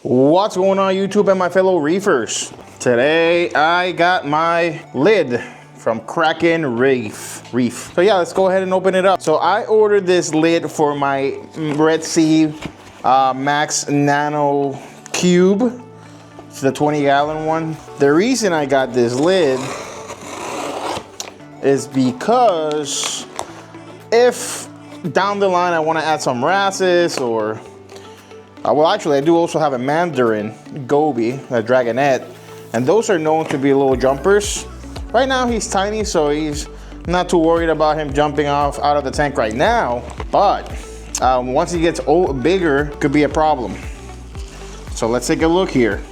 What's going on YouTube and my fellow reefers? Today I got my lid from Kraken Reef. So yeah, let's go ahead and open it up. So I ordered this lid for my Red Sea Max Nano Cube. It's the 20-gallon one. The reason I got this lid is because if down the line I want to add some wrasses or well, actually, I do also have a Mandarin goby, a dragonette, and those are known to be little jumpers. Right now, he's tiny, so he's not too worried about him jumping off out of the tank right now. But once he gets bigger, could be a problem. So let's take a look here.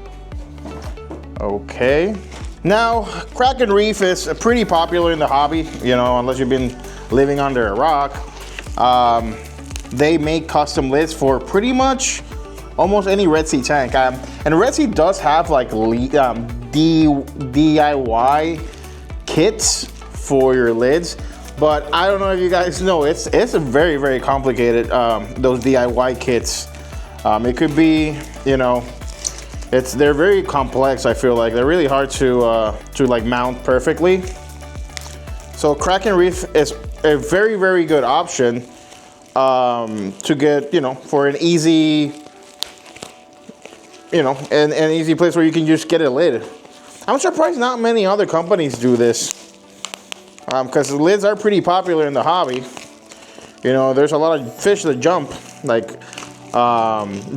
Okay. Now, Kraken Reef is pretty popular in the hobby, you know, unless you've been living under a rock. They make custom lids for pretty much almost any Red Sea tank. And Red Sea does have like DIY kits for your lids, but I don't know if you guys know, it's a very, very complicated, those DIY kits. It could be, you know, they're very complex. I feel like they're really hard to like mount perfectly. So Kraken Reef is a very, very good option to get, you know, for an easy, you know, an easy place where you can just get a lid. I'm surprised not many other companies do this, because the lids are pretty popular in the hobby. You know, there's a lot of fish that jump, like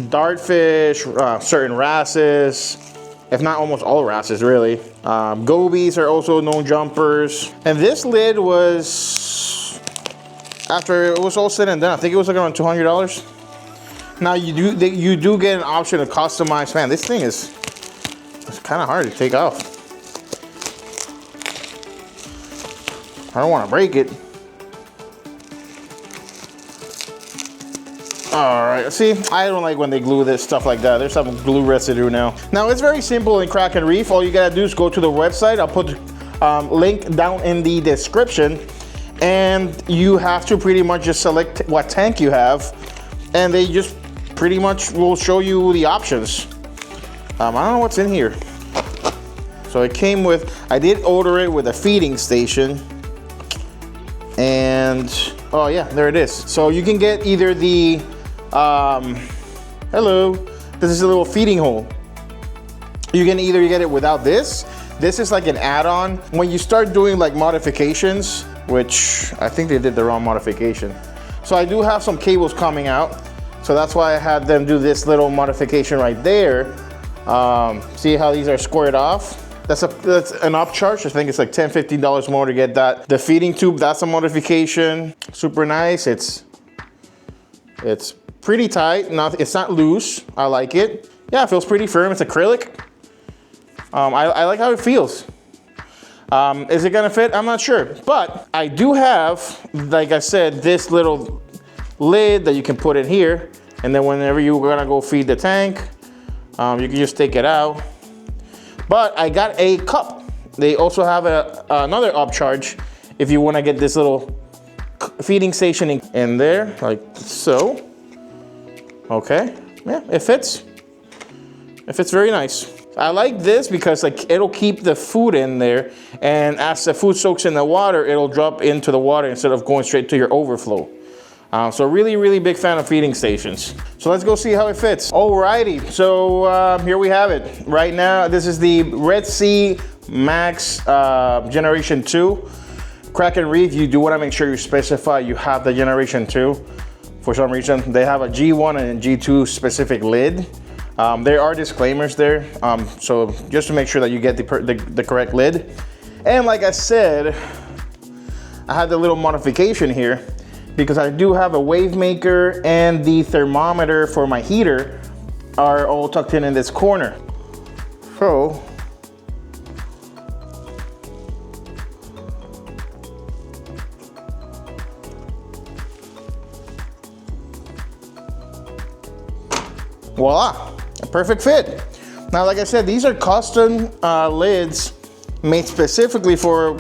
dartfish, certain wrasses, if not almost all wrasses really. Gobies are also known jumpers. And this lid was, after it was all said and done, I think it was like around $200. Now you do get an option to customize. Man, this thing it's kind of hard to take off. I don't want to break it. All right, see, I don't like when they glue this stuff like that. There's some glue residue now. Now it's very simple in Kraken Reef. All you gotta do is go to the website. I'll put link down in the description, and you have to pretty much just select what tank you have, and they just pretty much will show you the options. I don't know what's in here. So it came with, I did order it with a feeding station. And, oh yeah, there it is. So you can get either the, hello, this is a little feeding hole. You can either get it without this. This is like an add-on. When you start doing like modifications, which I think they did the wrong modification. So I do have some cables coming out. So that's why I had them do this little modification right there. See how these are squared off? That's an upcharge. I think it's like $10, $15 more to get that. The feeding tube, that's a modification. Super nice. It's pretty tight. It's not loose. I like it. Yeah, it feels pretty firm. It's acrylic. I like how it feels. Is it gonna fit? I'm not sure. But I do have, like I said, this little lid that you can put in here, and then whenever you're gonna go feed the tank, you can just take it out. But I got a cup. They also have another upcharge if you want to get this little feeding station in there, like so. Okay, yeah, it fits. It fits very nice. I like this because like it'll keep the food in there, and as the food soaks in the water, it'll drop into the water instead of going straight to your overflow. So really, really big fan of feeding stations. So let's go see how it fits. Alrighty, so here we have it. Right now, this is the Red Sea Max Generation 2. Kraken Reef, you do want to make sure you specify you have the Generation 2. For some reason, they have a G1 and a G2 specific lid. There are disclaimers there, so just to make sure that you get the correct lid. And like I said, I had the little modification here, because I do have a wave maker and the thermometer for my heater are all tucked in this corner. So, voila, a perfect fit. Now, like I said, these are custom lids made specifically for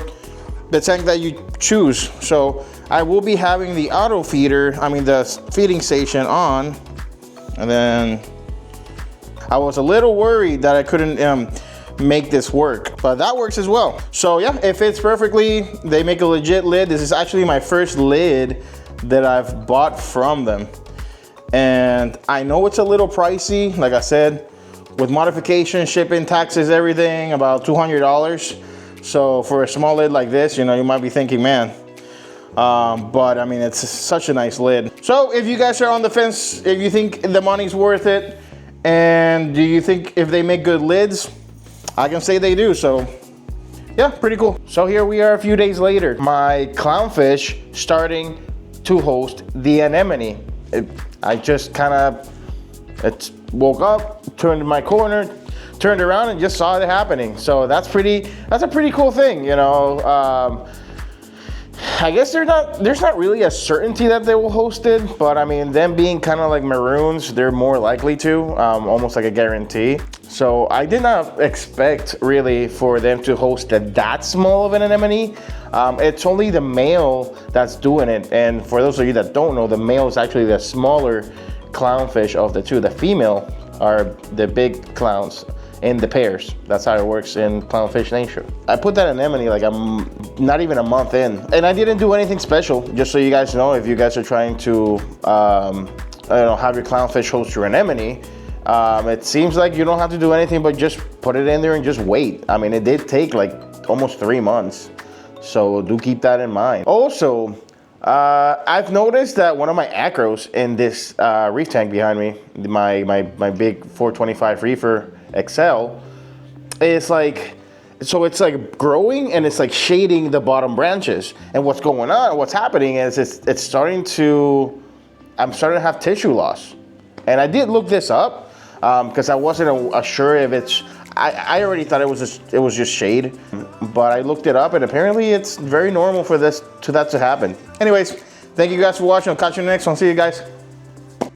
the tank that you choose. So I will be having the auto feeder, the feeding station on, and then I was a little worried that I couldn't make this work, but that works as well. So yeah, it fits perfectly. They make a legit lid. This is actually my first lid that I've bought from them. And I know it's a little pricey, like I said, with modification, shipping, taxes, everything, about $200. So for a small lid like this, you know, you might be thinking, man, but I mean, it's such a nice lid. So if you guys are on the fence, if you think the money's worth it, and do you think if they make good lids, I can say they do. So yeah, pretty cool. So here we are a few days later. My clownfish starting to host the anemone. I just kind of woke up, turned my corner, turned around and just saw it happening. So that's a pretty cool thing, you know. I guess there's not really a certainty that they will host it, but I mean, them being kind of like maroons, they're more likely to, almost like a guarantee. So I did not expect really for them to host that small of an anemone. It's only the male that's doing it, and for those of you that don't know, the male is actually the smaller clownfish of the two. The female are the big clowns in the pairs. That's how it works in Clownfish Nation. I put that anemone like not even a month in, and I didn't do anything special. Just so you guys know, if you guys are trying to have your clownfish host your anemone, it seems like you don't have to do anything but just put it in there and just wait. I mean, it did take like almost 3 months, so do keep that in mind. Also, I've noticed that one of my acros in this reef tank behind me, my big 425 reefer XL, is like, so it's like growing and it's like shading the bottom branches. And what's going on, what's happening is it's starting to, I'm starting to have tissue loss. And I did look this up because I wasn't sure if it's, I already thought it was just shade, but I looked it up and apparently it's very normal for that to happen. Anyways, thank you guys for watching. I'll catch you in the next one. See you guys.